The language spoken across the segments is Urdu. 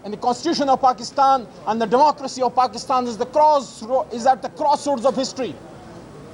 and the Constitution of Pakistan and the democracy of Pakistan is at the crossroads of history.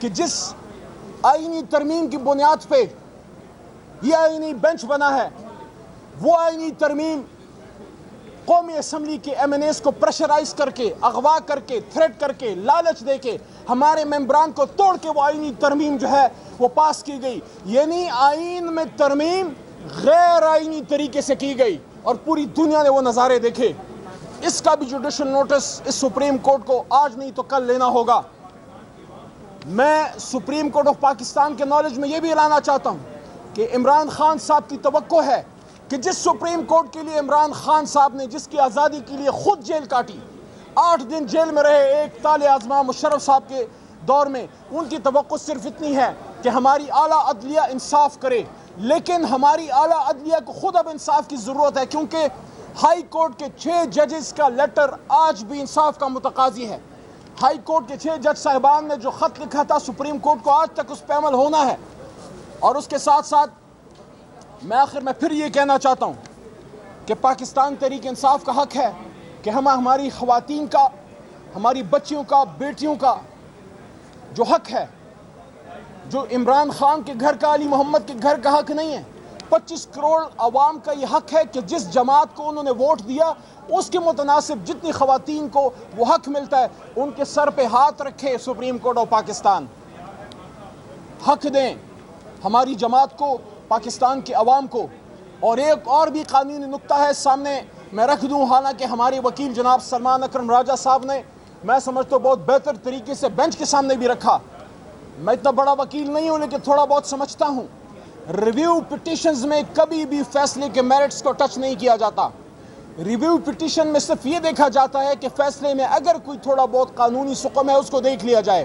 کہ جس آئینی ترمیم کی بنیاد پہ یہ آئینی بینچ بنا ہے، وہ آئینی ترمیم قومی اسمبلی کے ایم این ایز کو پریشرائز کر کے، اغوا کر کے، تھریٹ کر کے، لالچ دے کے ہمارے ممبران کو توڑ کے وہ آئینی ترمیم جو ہے وہ پاس کی گئی. یعنی آئین میں ترمیم غیر آئینی طریقے سے کی گئی اور پوری دنیا نے وہ نظارے دیکھے. اس کا بھی جوڈیشل نوٹس اس سپریم کورٹ کو آج نہیں تو کل لینا ہوگا. میں سپریم کورٹ آف پاکستان کے نالج میں یہ بھی لانا چاہتا ہوں کہ عمران خان صاحب کی توقع ہے کہ جس سپریم کورٹ کے لیے عمران خان صاحب نے جس کی آزادی کے لیے خود جیل کاٹی، 8 دن جیل میں رہے ایک طالع آزما مشرف صاحب کے دور میں، ان کی توقع صرف اتنی ہے کہ ہماری اعلیٰ عدلیہ انصاف کرے. لیکن ہماری اعلیٰ عدلیہ کو خود اب انصاف کی ضرورت ہے، کیونکہ ہائی کورٹ کے 6 ججز کا لیٹر آج بھی انصاف کا متقاضی ہے. ہائی کورٹ کے 6 جج صاحبان نے جو خط لکھا تھا سپریم کورٹ کو، آج تک اس پہ عمل ہونا ہے. اور اس کے ساتھ ساتھ میں آخر میں پھر یہ کہنا چاہتا ہوں کہ پاکستان تحریک انصاف کا حق ہے کہ ہم ہماری خواتین کا، ہماری بچیوں کا، بیٹیوں کا جو حق ہے، جو عمران خان کے گھر کا، علی محمد کے گھر کا حق نہیں ہے. 25 کروڑ عوام کا یہ حق ہے کہ جس جماعت کو انہوں نے ووٹ دیا اس کے متناسب جتنی خواتین کو وہ حق ملتا ہے ان کے سر پہ ہاتھ رکھے سپریم کورٹ آف پاکستان. حق دیں ہماری جماعت کو، پاکستان کے عوام کو. اور ایک اور بھی قانونی نکتہ ہے سامنے میں رکھ دوں، حالانکہ ہمارے وکیل جناب سلمان اکرم راجہ صاحب نے، میں سمجھتا ہوں بہت بہتر طریقے سے بینچ کے سامنے بھی رکھا. میں اتنا بڑا وکیل نہیں ہوں لیکن تھوڑا بہت سمجھتا ہوں. ریویو پٹیشنز میں کبھی بھی فیصلے کے میرٹس کو ٹچ نہیں کیا جاتا. ریویو پٹیشن میں صرف یہ دیکھا جاتا ہے کہ فیصلے میں اگر کوئی تھوڑا بہت قانونی سقم ہے اس کو دیکھ لیا جائے.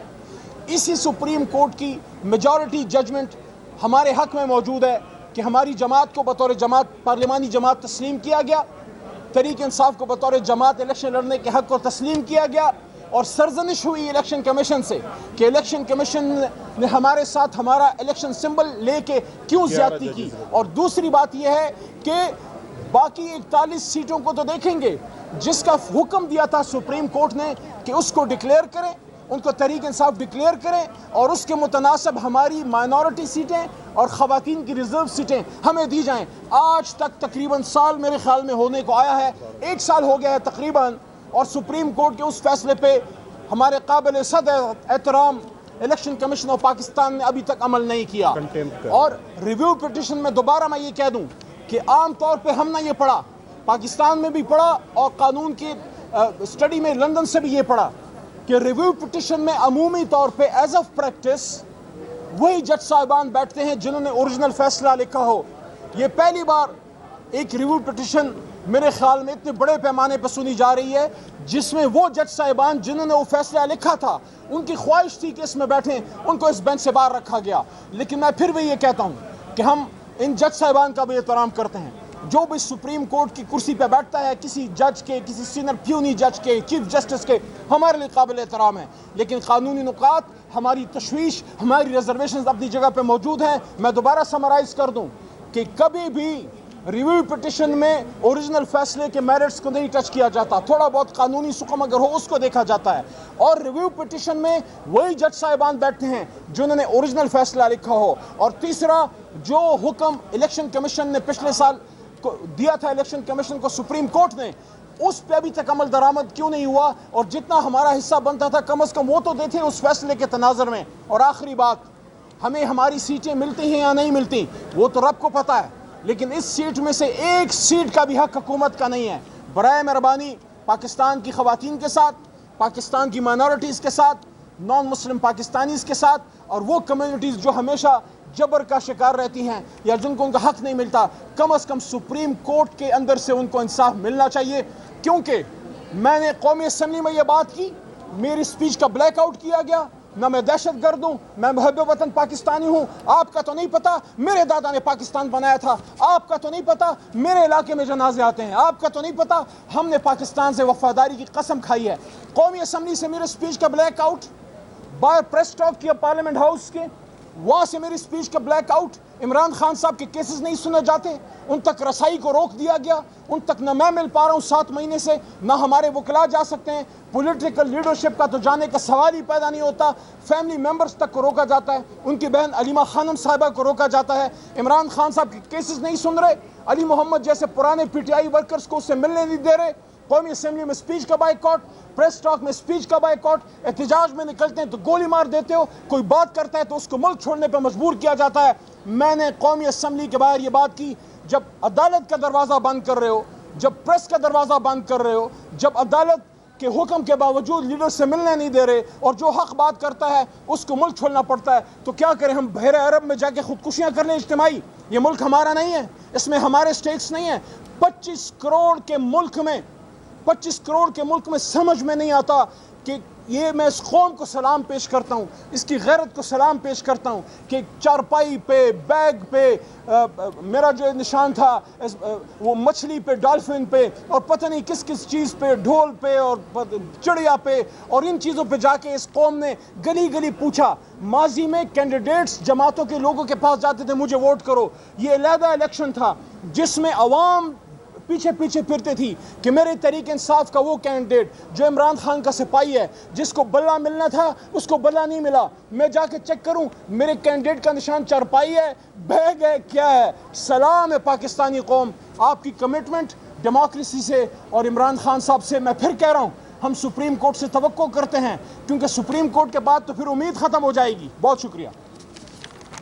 اسی سپریم کورٹ کی میجورٹی ججمنٹ ہمارے حق میں موجود ہے کہ ہماری جماعت کو بطور جماعت، پارلیمانی جماعت تسلیم کیا گیا، تحریک انصاف کو بطور جماعت الیکشن لڑنے کے حق کو تسلیم کیا گیا. اور سرزنش ہوئی الیکشن کمیشن سے کہ الیکشن کمیشن نے ہمارے ساتھ ہمارا الیکشن سمبل لے کے کیوں زیادتی کی. اور دوسری بات یہ ہے کہ باقی 41 سیٹوں کو تو دیکھیں گے، جس کا حکم دیا تھا سپریم کورٹ نے کہ اس کو ڈکلیئر کریں، ان کو تحریک انصاف ڈکلیئر کریں اور اس کے متناسب ہماری مائنورٹی سیٹیں اور خواتین کی ریزرو سیٹیں ہمیں دی جائیں. آج تک تقریباً سال میرے خیال میں ہونے کو آیا ہے، 1 سال ہو گیا ہے تقریباً، اور سپریم کورٹ کے اس فیصلے پہ ہمارے قابل صد احترام الیکشن کمیشن آف پاکستان نے ابھی تک عمل نہیں کیا. اور ریویو پٹیشن میں دوبارہ میں یہ کہہ دوں کہ عام طور پہ ہم نے یہ پڑھا، پاکستان میں بھی پڑھا اور قانون کی اسٹڈی میں لندن سے بھی یہ پڑھا کہ ریویو پٹیشن میں عمومی طور پہ ایز آف پریکٹس وہی جج صاحبان بیٹھتے ہیں جنہوں نے اوریجنل فیصلہ لکھا ہو. یہ پہلی بار ایک ریویو پٹیشن میرے خیال میں اتنے بڑے پیمانے پہ سنی جا رہی ہے جس میں وہ جج صاحبان جنہوں نے وہ فیصلہ لکھا تھا ان کی خواہش تھی کہ اس میں بیٹھیں، ان کو اس بینچ سے باہر رکھا گیا. لیکن میں پھر بھی یہ کہتا ہوں کہ ہم ان جج صاحبان کا بھی احترام کرتے ہیں. جو بھی سپریم کورٹ کی کرسی پہ بیٹھتا ہے، کسی جج کے، کسی سینئر پیونی جج کے، چیف جسٹس کے، ہمارے لیے قابل احترام ہے. لیکن قانونی نکات، ہماری تشویش، ہماری ریزرویشنز اپنی جگہ پہ موجود ہیں. میں دوبارہ سمرائز کر دوں کہ کبھی بھی ریویو پٹیشن میں اوریجنل فیصلے کے میرٹس کو نہیں ٹچ کیا جاتا. تھوڑا بہت قانونی سقم اگر ہو اس کو دیکھا جاتا ہے. اور ریویو پٹیشن میں وہی جج صاحبان بیٹھتے ہیں جنہوں نے اوریجنل فیصلہ لکھا ہو. اور تیسرا، جو حکم الیکشن کمیشن نے پچھلے سال دیا تھا الیکشن کمیشن کو سپریم کورٹ نے، اس پہ ابھی تک عمل درآمد کیوں نہیں ہوا؟ اور جتنا ہمارا حصہ بنتا تھا کم از کم وہ تو دیتے اس فیصلے کے تناظر میں. اور آخری بات، ہمیں ہماری سیٹیں ملتی ہیں یا نہیں ملتی وہ تو رب کو پتہ ہے، لیکن اس سیٹ میں سے ایک سیٹ کا بھی حق حکومت کا نہیں ہے. برائے مہربانی پاکستان کی خواتین کے ساتھ، پاکستان کی مائنورٹیز کے ساتھ، نان مسلم پاکستانیز کے ساتھ، اور وہ کمیونٹیز جو ہمیشہ جبر کا شکار رہتی ہیں یا جن کو ان کا حق نہیں ملتا، کم از کم سپریم کورٹ کے اندر سے ان کو انصاف ملنا چاہیے. کیونکہ میں نے قومی اسمبلی میں یہ بات کی، میری سپیچ کا بلیک آؤٹ کیا گیا. نہ میں دہشت گرد ہوں، میں محب وطن پاکستانی ہوں. آپ کا تو نہیں پتا میرے دادا نے پاکستان بنایا تھا. آپ کا تو نہیں پتا میرے علاقے میں جنازے آتے ہیں. آپ کا تو نہیں پتا ہم نے پاکستان سے وفاداری کی قسم کھائی ہے. قومی اسمبلی سے میرے سپیچ کا بلیک آؤٹ، باہر پریس ٹاک کیا پارلیمنٹ ہاؤس کے، وہاں سے میری سپیچ کا بلیک آؤٹ. عمران خان صاحب کے کیسز نہیں سنے جاتے، ان تک رسائی کو روک دیا گیا، ان تک نہ میں مل پا رہا ہوں 7 مہینے سے، نہ ہمارے وکلا جا سکتے ہیں، پولیٹیکل لیڈرشپ کا تو جانے کا سوال ہی پیدا نہیں ہوتا، فیملی ممبرز تک کو روکا جاتا ہے، ان کی بہن علیمہ خانم صاحبہ کو روکا جاتا ہے، عمران خان صاحب کے کیسز نہیں سن رہے، علی محمد جیسے پرانے پی ٹی آئی ورکرز کو اس سے ملنے نہیں دے رہے، قومی اسمبلی میں سپیچ کا بائیکاٹ، پریس ٹاک میں سپیچ کا بائیکاٹ، احتجاج میں نکلتے ہیں تو گولی مار دیتے ہو، کوئی بات کرتا ہے تو اس کو ملک چھوڑنے پہ مجبور کیا جاتا ہے۔ میں نے قومی اسمبلی کے باہر یہ بات کی، جب عدالت کا دروازہ بند کر رہے ہو، جب پریس کا دروازہ بند کر رہے ہو، جب عدالت کے حکم کے باوجود لیڈر سے ملنے نہیں دے رہے اور جو حق بات کرتا ہے اس کو ملک چھوڑنا پڑتا ہے، تو کیا کریں ہم بحیرہ عرب میں جا کے خودکشیاں کر لیں اجتماعی؟ یہ ملک ہمارا نہیں ہے، اس میں ہمارے سٹیکس نہیں ہیں۔ 25 کروڑ کے ملک میں سمجھ میں نہیں آتا کہ یہ میں اس قوم کو سلام پیش کرتا ہوں، اس کی غیرت کو سلام پیش کرتا ہوں کہ چارپائی پہ، بیگ پہ میرا جو نشان تھا وہ مچھلی پہ، ڈالفن پہ، اور پتہ نہیں کس کس چیز پہ، ڈھول پہ اور چڑیا پہ، اور ان چیزوں پہ جا کے اس قوم نے گلی گلی پوچھا۔ ماضی میں کینڈیڈیٹس جماعتوں کے لوگوں کے پاس جاتے تھے مجھے ووٹ کرو، یہ علیحدہ الیکشن تھا جس میں عوام پیچھے پیچھے پھرتے تھی کہ میرے تحریک انصاف کا وہ کینڈیڈیٹ جو عمران خان کا سپاہی ہے، جس کو بلہ ملنا تھا اس کو بلہ نہیں ملا، میں جا کے چیک کروں میرے کینڈیڈیٹ کا نشان چارپائی ہے، بیگ ہے، کیا ہے؟ سلام ہے پاکستانی قوم، آپ کی کمٹمنٹ ڈیموکریسی سے اور عمران خان صاحب سے میں پھر کہہ رہا ہوں ہم سپریم کورٹ سے توقع کرتے ہیں، کیونکہ سپریم کورٹ کے بعد تو پھر امید ختم ہو جائے گی۔ بہت شکریہ۔